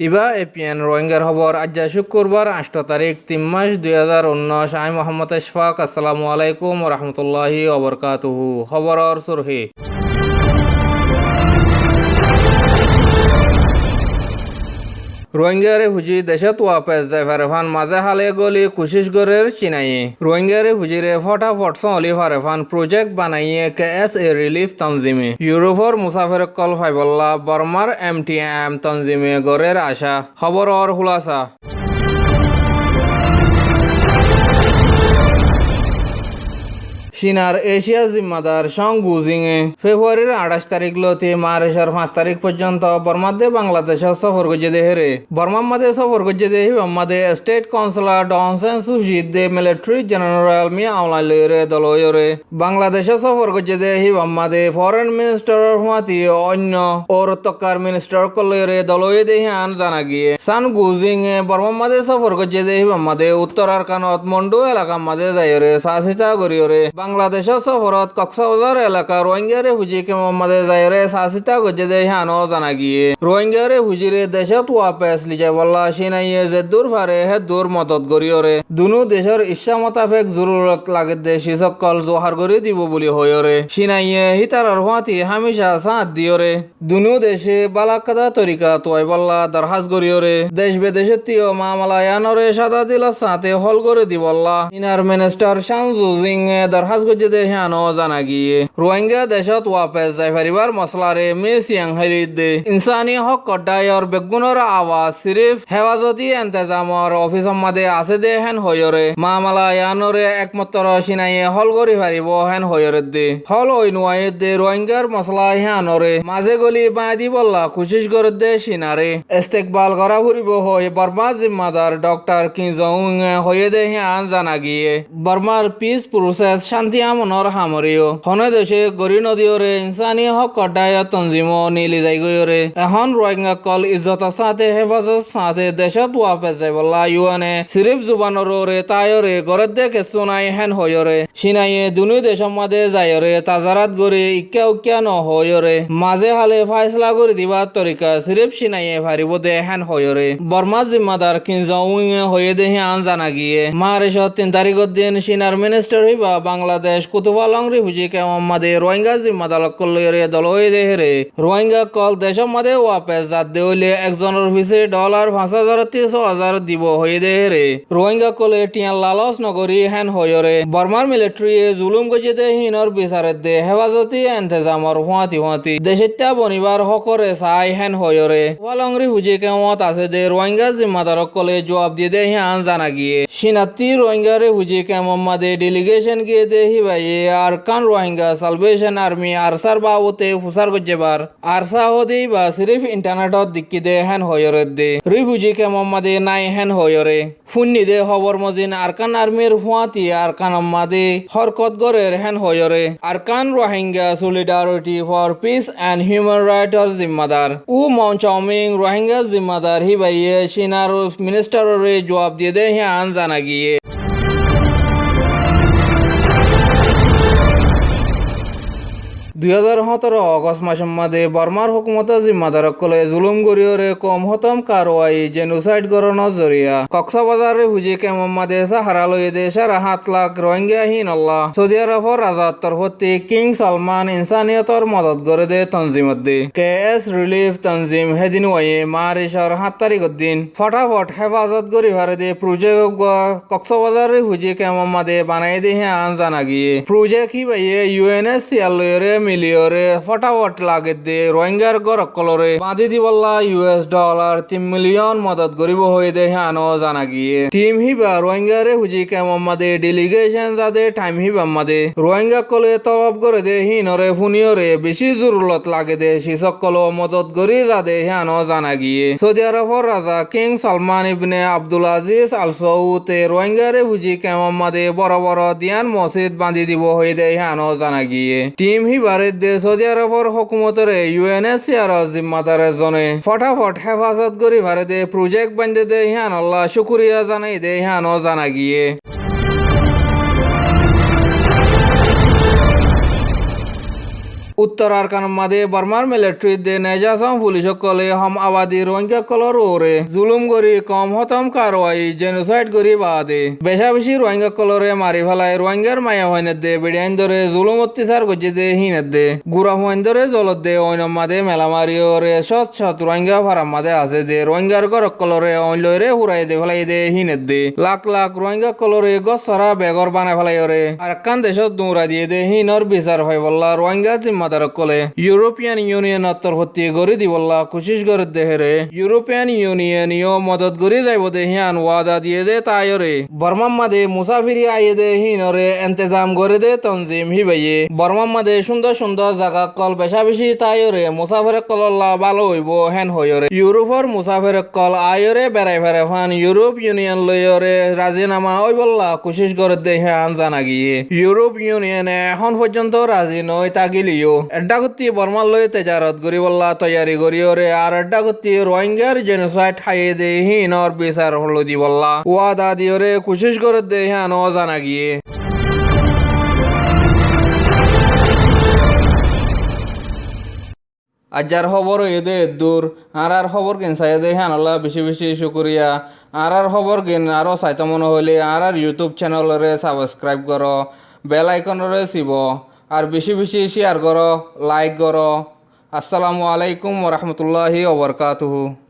ইবা APN রোহিঙ্গার খবর আজ শুক্রবার 8 তারিখ 3 মাস 2019 আমি মোহাম্মদ ইশফাক। আসসালামু আলাইকুম রহমতুল্লাহি ওবরকাতুহু। খবরর সুরহি রোহিঙ্গারে হুজি দেশত ওয়াপেস যায় ফারেফান মাঝে হালে গলি কুশিশ গরের চিনাইয়ে রোহিঙ্গারে হুজিরে ফটাফট সলি ফারেফান প্রজেক্ট বানাইয়ে কেএস এ রিলিফ তনজিমে ইউরোপর মুসাফির কল ফাইবল্লা বর্মার এমটিএম তনজিমে গরের আশা খবর অর হুলাসা চীনার এশিয়া জিম্মাদার সং গুজিংয়ে ফেব্রুয়ারির 28 তারিখ লতে মার্চের 5 তারিখ পর্যন্ত বর্মাদে বাংলাদেশের সফর করছে দেহেরে বর্মাদে সফর করছে দেহি বর্মাদে স্টেট কাউন্সিলর ডনসেন সুজিত দে মিলিটারি জেনারেল মি আওলাইরে দলয়রে বাংলাদেশে সফর করছে দেহি বর্মাদে ফরেন মিনিস্টার হুয়াতি অন্য ওর তকার মিনিস্টার কলয়রে দলয়ে দেহি আন জানা গিয়ে সান গুজিংয়ে বর্মাদে সফর করছে দেহি বর্মাদে উত্তরার কানত মন্ডু এলাকা মাঝে যাইরে সাসিতা গরিয়রে বাংলাদেশের সফরত কক্সবাজার এলাকা রোহিঙ্গারে হুজিকে মোহাম্মদে জায়রে সাসিতা গজে দে হানো জানা গিয়ে রোহিঙ্গারে হুজিরে দেশত ওয়াপেস লিজে বল্লা সিনাইয়ে যে দূর ফারে হে দূর মদত গরিয়রে দুনু দেশের ইচ্ছা মোতাবেক জরুরত লাগে দে সকল জোহার করে দিব বলি হয়রে সিনাইয়ে হিতারর হুয়াতি হামেশা সাথ দিয়রে দুনু দেশে বালাকাদা তরিকা তোয় বল্লা দরহাজ গরিয়রে দেশ বিদেশের তিও মামলায়ানরে সাদা দিলা সাথে হল করে দিবল্লা ইনার মিনিস্টার শানজুজিং দরহাজ গজে দে হানো জানা গিয়ে রোহিঙ্গা দেশত ওয়াপেস যাই ফারিবার মসলারে মিসিয়াং হলিদ দে ইনসানি হক কডায়র বেগুনর আওয়াজ সিরিফ হেফাজতি এন্তেজামর অফিস মাদে আছে দে হেন হয়রে মামলা ইয়ানরে একমাত্র সিনাইয়ে হল করি ফারিব হেন হয়রে দে হল ওই নুয়াইদ দে রোহিঙ্গার মসলা হানরে মাঝে গলি বাঁধি বল্লা খুশিস করে দে সিনারে ইস্তেকবাল করা ফুরিব হয়ে বর্মা জিম্মাদার ডক্টর কিজং হয়ে দে হান জানা গিয়ে বর্মার পিস প্রসেস শান্তি আমনর হামরিও হনে দেশে গরি নদীরে ইনসানি হক কডায় তঞ্জিম নীলি যাই গয়রে এখন রোহিঙ্গা কল ইজ্জত সাথে হেফাজত সাথে দেশত ওয়াপেস যাই বল্লা ইউএনএ সিরিফ জুবানরে তায়রে গরত দে কেসু নাই হেন হয়রে সিনাইয়ে দুনু দেশের মাঝে যায়রে তাজারাত গরি ইক্কা উক্কা ন হয়রে মাঝে হালে ফাইসলা করে দিবার তরিকা সিরিফ সিনাইয়ে ফারিব দে হেন হয়রে বর্মা জিম্মাদার কিনজাউ হয়ে দে আন জানা গিয়ে মারেশত 3 তারিখের দিন সিনার মিনিস্টার হইবা বাংলাদেশ কুতুবালংরি হুজিকে মোহাম্মদে রোহিঙ্গা জিম্মাদালক কলরে দলয়ে দেহেরে রোহিঙ্গা কল দেশের মাঝে ওয়াপেস জাত দেউলে একজনের পিছে $5,000 300,000 দিব হয়ে দেহেরে রোহিঙ্গা কলে টিয়ান লালস নগরী হেন হয়রে বর্মার মিলিটারি জুলুম গজে দে হিনর বিচারে দে হেফাজতি এন্তেজামর হুয়াতি দেশেত্যা বনিবার হকরে চাই হেন হয়রে ওয়ালংরি হুজিকে মত আছে দে রোহিঙ্গা জিম্মাদারক কলে জবাব দিয়ে দে হিয়ান জানা গিয়ে সিনাতি রোহিঙ্গারে হুজিকে মোহাম্মদে ডেলিগেশন গিয়ে দে হিবাইয়ে আরকান রোহিঙ্গা সালভেশন আর্মি আরসার বাবতে হুসার গজ্জেবার আরসা হদি বা সিরিফ ইন্টারনেটত দিক্কি দে হেন হয়রে দে রিফুজিকে মোহাম্মদে নাই হেন হয়রে ফুন্নি দে খবর মজিন আরকান আর্মির হুয়াতি আরকান আম্মাদে হরকত গরের হেন হয়রে Arakan Rohingya solidarity for peace and human rights জিম্মাদার উ মন চাউমিং রোহিঙ্গা জিম্মাদার হিবাইয়ে সিনার মিনিস্টাররে জবাব দিয়ে দে হিয়ান জানা গিয়ে 2017 অগস্ট মাসের মাঝে বর্মার হুকুমত জিম্মাদারক কলে জুলুম গরিয়রে কম হতম কারওয়াই জেনোসাইড গরণর জরিয়া কক্সবাজারে হুজিকে মোহাম্মদে সাহারা লয়ে দে সারা 7 লাখ রোহিঙ্গা হিন আল্লাহ সৌদি আরবর রাজাত তরফতি কিং সালমান ইনসানিয়তর মদত করে দে তনজিমত দে কেএস রিলিফ তনজিম হেদিন ওয়ে মারিশর 7 তারিখের দিন ফটাফট হেফাজত গরি ভারে দে প্রজেক্ট কক্সবাজারে হুজিকে মোহাম্মদে বানাই দে আন জানা গিয়ে প্রজেক্ট হি বাইয়ে ইউএনএসসিআর লয়ে মিলিয়রে ফটাফট লাগে দে রোহিঙ্গার গরক কলরে বাঁধি দিবল্লা $3 মিলিয়ন মদত গরিব হয়ে দে হানো জানা গিয়ে টিম হিবা রোহিঙ্গারে হুজিকে মোহাম্মদে ডেলিগেশন যাদে টাইম হিবা মাদে রোহিঙ্গা কলে তলব করে দে হিনরে ফুনিয়রে বেশি জরুরত লাগে দে শিশক কল মদত গরি যাদে হানো জানা গিয়ে সৌদি আরবর রাজা কিং সালমান ইবনে আব্দুল আজিজ আল সৌতে রোহিঙ্গারে হুজিকে মোহাম্মদে বড় বড় দিয়ান মসজিদ বাঁধি দিব হয়ে দে হানো জানা গিয়ে টিম হিবা দে সৌদি আরবর হুকুমতরে ইউএনএসসিআর জিম্মাদার জনে ফটাফট হেফাজত করি ভারে দে প্রজেক্ট বান্ধে দে হিয়ান আল্লাহ শুকুরিয়া জানাই দে হিয়ানো জানা গিয়ে উত্তর আরকানের মাঝে বর্মার মিলিটারি দে নেজাসম পুলিশ সকলে হম আবাদী রোহিঙ্গা কলর ওরে জুলুম করি কম হতম কারওয়াই জেনোসাইড করি বাদে বেশা বেশি রোহিঙ্গা কলরে মারি ফেলায় রোহিঙ্গার মায়া হইনের দে বেড়িয়াইন ধরে জুলুম অত্যাচার করছে দে হিনের দে গুড়া হইন ধরে জলত দে অইনম মাদে মেলা মারি ওরে সৎ সৎ রোহিঙ্গা ফারাম মাদে আছে দে রোহিঙ্গার ঘর কলরে অইন লইরে হুরাই দে ফেলাই দে হিনের দে লাখ লাখ রোহিঙ্গা কলরে গছ সারা বেগর বানাই ফেলাই ওরে আর কান দেশত দৌড়া দিয়ে দে হিনর বিচার হয় বললা রোহিঙ্গা জিম্মাদার কলে ইউরোপিয়ান ইউনিয়ন অন্তর্ভুক্তি গড়ি দি বললা কোশিশ করে দেহেরে ইউরোপিয়ান ইউনিয়ন ইও মদত গড়ি যাইব দে হিয়ান ওয়াদা দিয়ে দে তাইরে বর্মাম মাদে মুসাফিরি আইয়ে দে হিনরে ইন্তজাম করে দে তনজিম হিবাইয়ে বর্মাম মাদে সুন্দর সুন্দর জায়গা কল বেশা বেশি তাইরে মুসাফির কলল্লা ভালো হইব হেন হইরে ইউরোপর মুসাফির কল আইরে বেড়াই ফেরে ফান ইউরোপ ইউনিয়ন লইরে রাজিনামা ওই বললা কোশিশ করে দে হিয়ান জানা গিয়ে ইউরোপ ইউনিয়নে এখন পর্যন্ত রাজি নয় তাগিলিও এড্ডা গতি বর্মার লই তেজারত গরি বললা তৈয়ারি গরিওরে আর এড্ডা গতি রোহিঙ্গার জেনোসাইড খাইয়ে দে হিনর বিচার হলো দি বললা ওয়াদা দিওরে কোশিশ করে দে হিয়ান জানা গিয়ে আজার খবর এদে দূর আর খবর কিন চাই দে হ্যাঁ বেশি বেশি শুক্রিয়া আর খবর কিন আরও চাইতে মনে হলে আর ইউটিউব চ্যানেলরে সাবস্ক্রাইব করো বেল আইকনরে চিব আর বেশি বেশি শেয়ার করো লাইক করো আসসালামু আলাইকুম ওরহমতুল্লাহি ওবরকাতুহু।